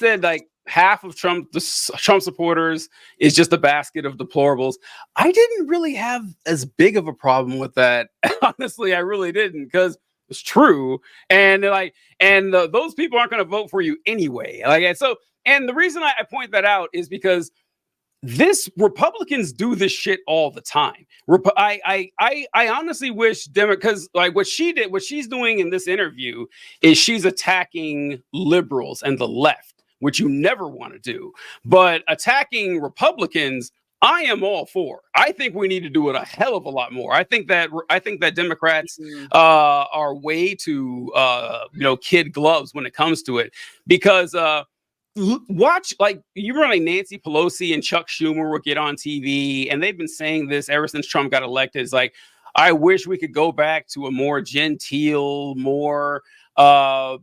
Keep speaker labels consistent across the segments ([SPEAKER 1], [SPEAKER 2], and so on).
[SPEAKER 1] said like half of Trump supporters is just a basket of deplorables. I didn't really have as big of a problem with that. Honestly, I really didn't, because it's true, and those people aren't going to vote for you anyway. And the reason I point that out is because Republicans do this shit all the time. I honestly wish because like what she's doing in this interview is she's attacking liberals and the left, which you never want to do. But attacking Republicans, I am all for. I think we need to do it a hell of a lot more. I think that Democrats are way too kid gloves when it comes to it, because watch, like, you remember like Nancy Pelosi and Chuck Schumer would get on TV, and they've been saying this ever since Trump got elected. It's like, I wish we could go back to a more genteel, more more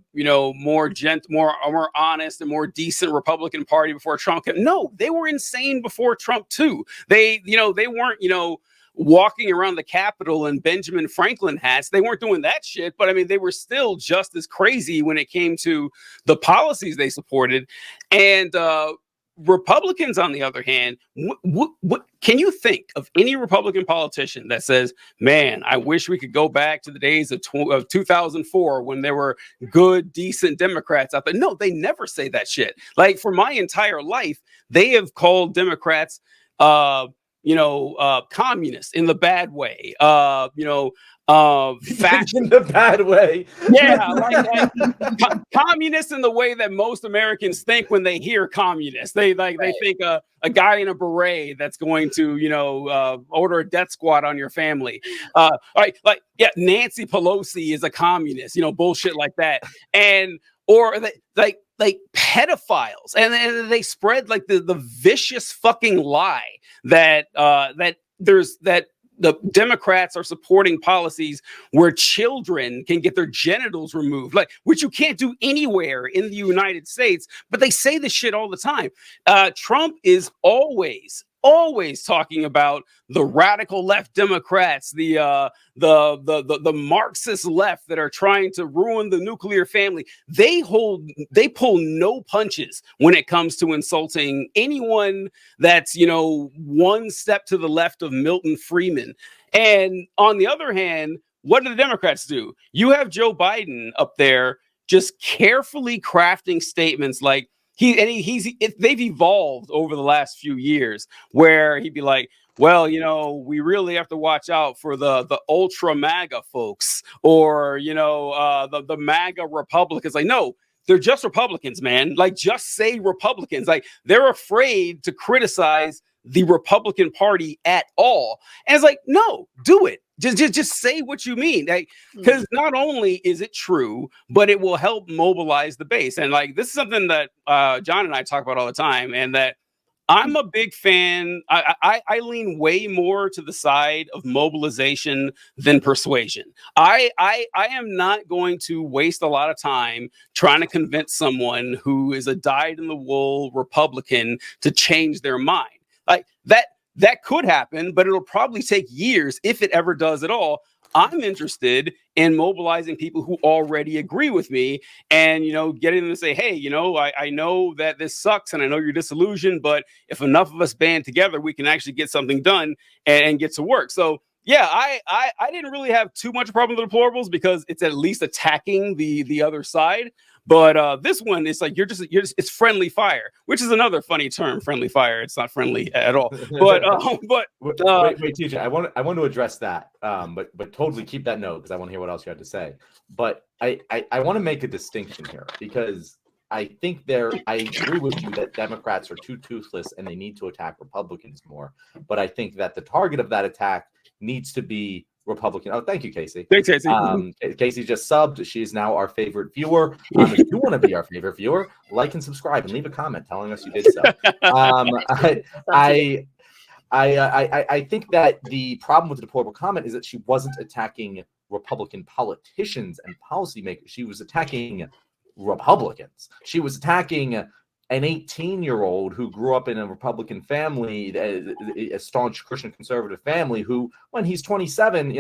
[SPEAKER 1] honest and more decent Republican Party before Trump came. No, they were insane before Trump too. They weren't walking around the Capitol in Benjamin Franklin hats. They weren't doing that shit, but I mean, they were still just as crazy when it came to the policies they supported. And Republicans, on the other hand, what can you think of any Republican politician that says, man, I wish we could go back to the days of 2004 when there were good, decent Democrats out there? No, they never say that shit. Like, for my entire life, they have called Democrats communists in the bad way, fascist
[SPEAKER 2] in the bad way.
[SPEAKER 1] Yeah, communists in the way that most Americans think when they hear communists. They think a guy in a beret that's going to order a death squad on your family. Nancy Pelosi is a communist, bullshit like that, or like pedophiles, and they spread like the vicious fucking lie that the Democrats are supporting policies where children can get their genitals removed, which you can't do anywhere in the United States, but they say this shit all the time. Trump is always talking about the radical left Democrats, the Marxist left that are trying to ruin the nuclear family. They pull no punches when it comes to insulting anyone that's, one step to the left of Milton Friedman. And on the other hand, what do the Democrats do? You have Joe Biden up there just carefully crafting statements like, they've evolved over the last few years, where he'd be like, well, we really have to watch out for the ultra MAGA folks, or, the MAGA Republicans. Like, no, they're just Republicans, man. Like, just say Republicans. Like, they're afraid to criticize the Republican Party at all. And it's like, no, do it. Just say what you mean, because not only is it true, but it will help mobilize the base. And like, this is something that John and I talk about all the time, and that I'm a big fan. I lean way more to the side of mobilization than persuasion. I am not going to waste a lot of time trying to convince someone who is a dyed-in-the-wool Republican to change their mind. Like, that could happen, but it'll probably take years, if it ever does at all. I'm interested in mobilizing people who already agree with me, and, getting them to say, hey, I know that this sucks, and I know you're disillusioned, but if enough of us band together, we can actually get something done and get to work. So yeah, I didn't really have too much problem with the deplorables, because it's at least attacking the other side. But this one, it's like you're just it's friendly fire, which is another funny term, friendly fire. It's not friendly at all. But
[SPEAKER 2] wait, TJ, I want to address that. But totally keep that note, because I want to hear what else you had to say. But I want to make a distinction here, because I think I agree with you that Democrats are too toothless and they need to attack Republicans more. But I think that the target of that attack needs to be Republican. Oh, thank you, Casey.
[SPEAKER 1] Thanks, Casey.
[SPEAKER 2] Casey just subbed. She's now our favorite viewer. If you want to be our favorite viewer, like and subscribe and leave a comment telling us you did so. I think that the problem with the deplorable comment is that she wasn't attacking Republican politicians and policymakers. She was attacking Republicans. She was attacking an 18-year-old who grew up in a Republican family, a staunch Christian conservative family, who, when he's 27,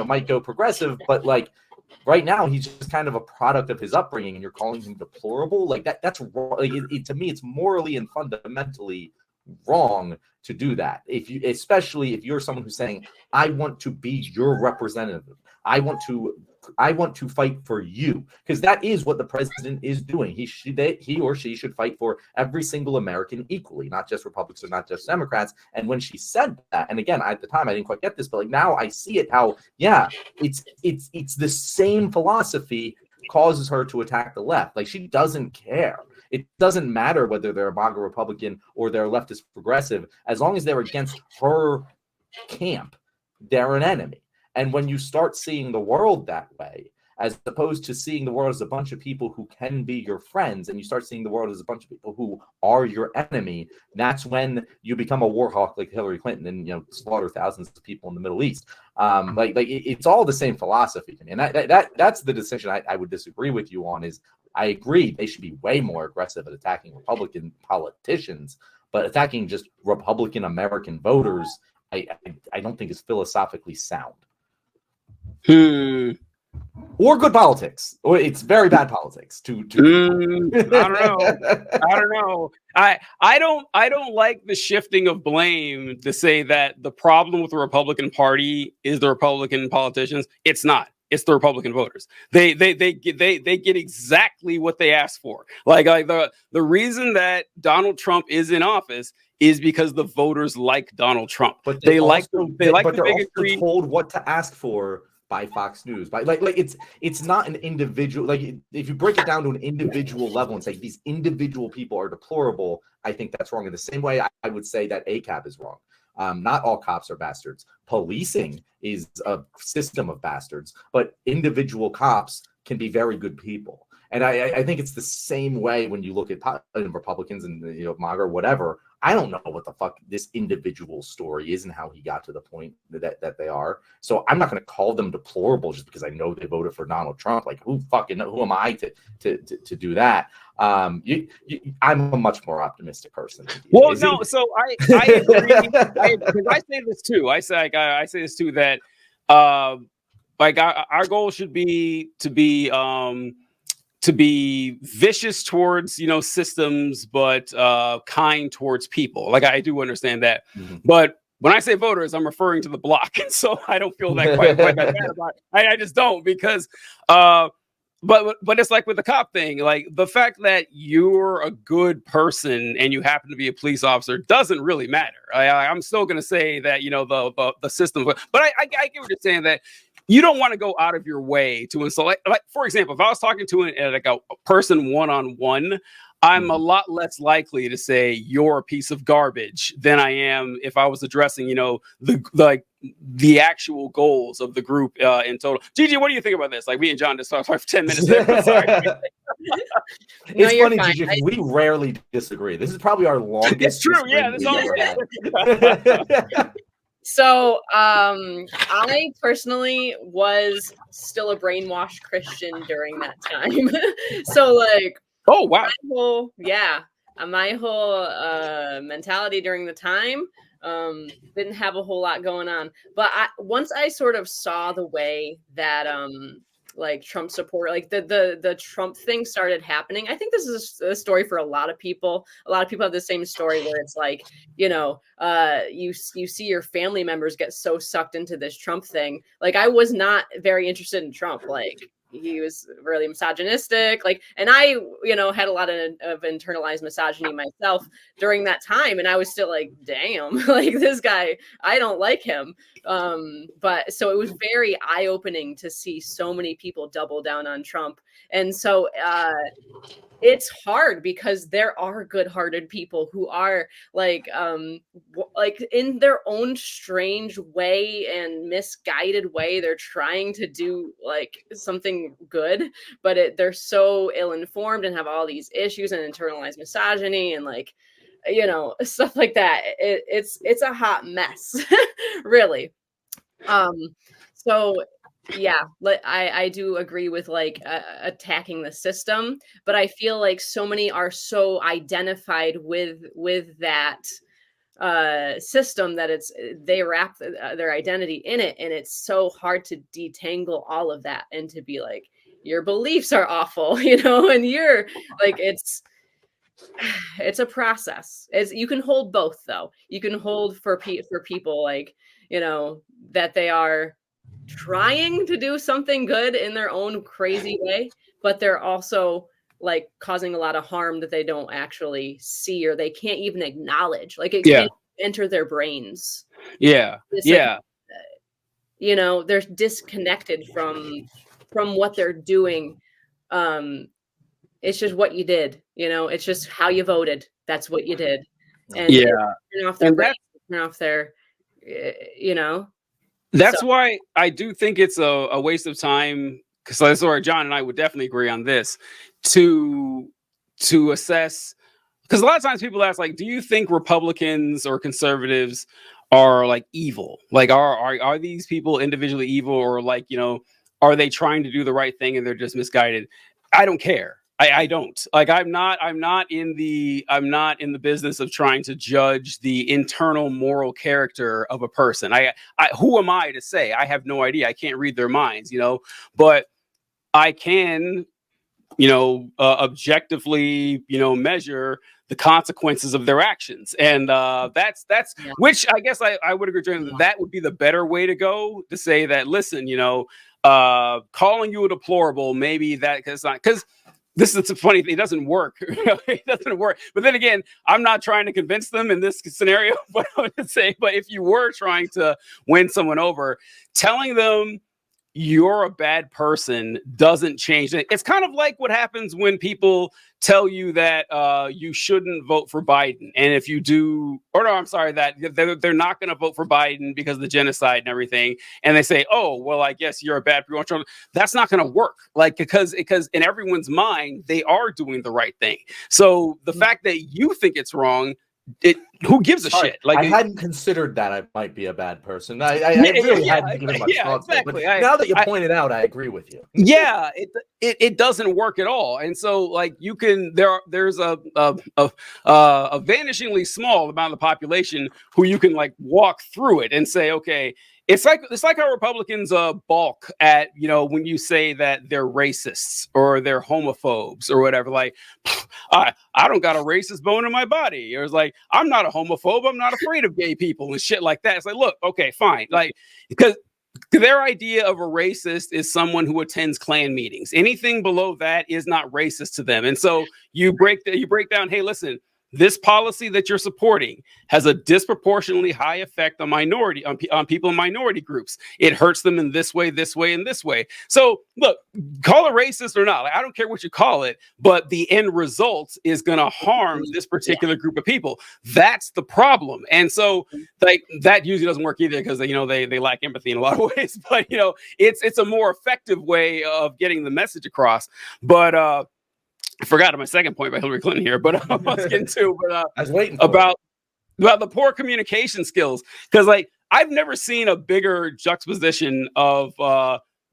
[SPEAKER 2] might go progressive, but like, right now he's just kind of a product of his upbringing, and you're calling him deplorable. Like that's wrong. Like to me, it's morally and fundamentally wrong to do that. Especially if you're someone who's saying, I want to be your representative, I want to fight for you, because that is what the president is doing. He or she should fight for every single American equally, not just Republicans or not just Democrats. And when she said that, and again, at the time I didn't quite get this, but like now I see it, how it's the same philosophy causes her to attack the left. Like, she doesn't care. It doesn't matter whether they're a MAGA Republican or they're leftist progressive. As long as they're against her camp, they're an enemy. And when you start seeing the world that way, as opposed to seeing the world as a bunch of people who can be your friends, and you start seeing the world as a bunch of people who are your enemy, that's when you become a war hawk like Hillary Clinton and, you know, slaughter thousands of people in the Middle East. It's all the same philosophy to me. And that's the decision I would disagree with you on. Is I agree they should be way more aggressive at attacking Republican politicians, but attacking just Republican American voters, I don't think is philosophically sound. Or good politics, or it's very bad politics. I
[SPEAKER 1] don't know. I don't like the shifting of blame to say that the problem with the Republican Party is the Republican politicians. It's not. It's the Republican voters. They get exactly what they asked for. Like the reason that Donald Trump is in office is because the voters like Donald Trump. But they're also
[SPEAKER 2] told what to ask for by Fox News. By it's not an individual. Like, if you break it down to an individual level and say these individual people are deplorable, I think that's wrong. In the same way, I would say that ACAB is wrong. Not all cops are bastards. Policing is a system of bastards, but individual cops can be very good people. And I think it's the same way when you look at Republicans and, you know, MAGA or whatever. I don't know what the fuck this individual story is and how he got to the point that they are. So I'm not going to call them deplorable just because I know they voted for Donald Trump. Like, who am I to do that? I'm a much more optimistic person.
[SPEAKER 1] Well, no, so I agree. Because I say this too. I say this too, that our goal should be to be vicious towards, you know, systems, but kind towards people. Like, I do understand that. Mm-hmm. But when I say voters, I'm referring to the block. And so I don't feel that quite that bad about it. I just don't, because but it's like with the cop thing, like the fact that you're a good person and you happen to be a police officer doesn't really matter. I'm still going to say that, you know, the system, but I get what you're saying, that you don't want to go out of your way to insult. Like for example, if I was talking to a person one-on-one, I'm a lot less likely to say you're a piece of garbage than I am if I was addressing, you know, the actual goals of the group in total. Gigi, what do you think about this? Like, me and John just talked for 10 minutes there. But sorry.
[SPEAKER 2] It's funny, Gigi, we rarely disagree. This is probably our longest.
[SPEAKER 1] It's true, yeah.
[SPEAKER 3] So I personally was still a brainwashed Christian during that time. So like,
[SPEAKER 1] oh wow,
[SPEAKER 3] my whole mentality during the time didn't have a whole lot going on. But once I sort of saw the way that like Trump support, like the Trump thing started happening. I think this is a story for a lot of people. A lot of people have the same story where it's like, you know, you see your family members get so sucked into this Trump thing. Like, I was not very interested in Trump. Like, he was really misogynistic, like, and I, you know, had a lot of internalized misogyny myself during that time. And I was still like, damn, like, this guy, I don't like him. But so it was very eye-opening to see so many people double down on Trump. And so it's hard because there are good-hearted people who are like in their own strange way and misguided way, they're trying to do like something good, but they're so ill-informed and have all these issues and internalized misogyny and, like, you know, stuff like that. It's a hot mess, really. So yeah, I do agree with like attacking the system, but I feel like so many are so identified with that system that they wrap their identity in it, and it's so hard to detangle all of that and to be like, your beliefs are awful, you know, and you're like, it's a process. You can hold both, though. You can hold for people like, you know, that they are trying to do something good in their own crazy way, but they're also like causing a lot of harm that they don't actually see, or they can't even acknowledge. Like it can't enter their brains. It's like, you know, they're disconnected from what they're doing. It's just what you did, you know, it's just how you voted. That's what you did. And turn off their brains, turn off their, you know.
[SPEAKER 1] That's why I do think it's a waste of time, because that's where John and I would definitely agree on this, to assess, because a lot of times people ask, like, do you think Republicans or conservatives are like evil? Like, are these people individually evil, or like, you know, are they trying to do the right thing and they're just misguided? I don't care. I don't. Like, I'm not in the business of trying to judge the internal moral character of a person. Who am I to say? I have no idea. I can't read their minds, you know, but I can, you know, objectively, you know, measure the consequences of their actions. And that's which I guess I would agree that would be the better way to go, to say that, listen, you know, calling you a deplorable, maybe that, because this is a funny thing. It doesn't work. It doesn't work. But then again, I'm not trying to convince them in this scenario. But I would say, but if you were trying to win someone over, telling them you're a bad person doesn't change it. It's kind of like what happens when people tell you that you shouldn't vote for Biden. And if you do, or no, I'm sorry, that they're not going to vote for Biden because of the genocide and everything. And they say, oh, well, I guess you're a bad person. That's not going to work. Like, because in everyone's mind, they are doing the right thing. So the fact that you think it's wrong, who gives a shit? Like,
[SPEAKER 2] I hadn't considered that I might be a bad person. I really hadn't given much thought to it. But now that you pointed out, I agree with you.
[SPEAKER 1] Yeah, it doesn't work at all. And so, like, you can there's a vanishingly small amount of the population who you can like walk through it and say, okay. It's like how Republicans balk at, you know, when you say that they're racists or they're homophobes or whatever. Like, I don't got a racist bone in my body. Or it's like, I'm not a homophobe. I'm not afraid of gay people and shit like that. It's like, look, okay, fine. Like, because their idea of a racist is someone who attends Klan meetings. Anything below that is not racist to them. And so you break down, hey, listen, this policy that you're supporting has a disproportionately high effect on on people in minority groups. It hurts them in this way, and this way. So look, call it racist or not. Like, I don't care what you call it, but the end result is going to harm this particular group of people. That's the problem. And so, like, that usually doesn't work either, because, you know, they lack empathy in a lot of ways. But, you know, it's a more effective way of getting the message across. But I forgot my second point by Hillary Clinton here, but I was getting to. But
[SPEAKER 2] I was waiting
[SPEAKER 1] about the poor communication skills, because, like, I've never seen a bigger juxtaposition of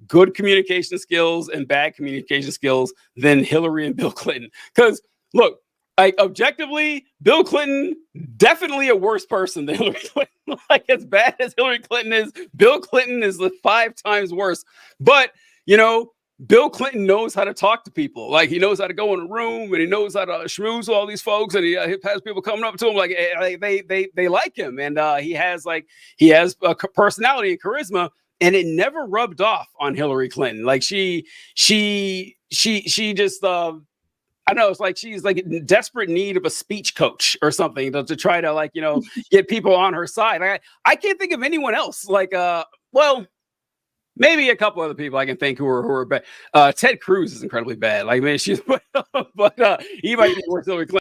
[SPEAKER 1] good communication skills and bad communication skills than Hillary and Bill Clinton. Because look, like, objectively, Bill Clinton definitely a worse person than Hillary Clinton. Like, as bad as Hillary Clinton is, Bill Clinton is 5 times worse. But, you know, Bill Clinton knows how to talk to people. Like, he knows how to go in a room, and he knows how to schmooze all these folks, and he has people coming up to him like they like him, and he has a personality and charisma, and it never rubbed off on Hillary Clinton. Like, she just I know, it's like she's like in desperate need of a speech coach or something to try to, like, you know, get people on her side. I can't think of anyone else. Like, well, maybe a couple other people I can think who are bad. Ted Cruz is incredibly bad. Like, man, but he might be worse than Hillary Clinton.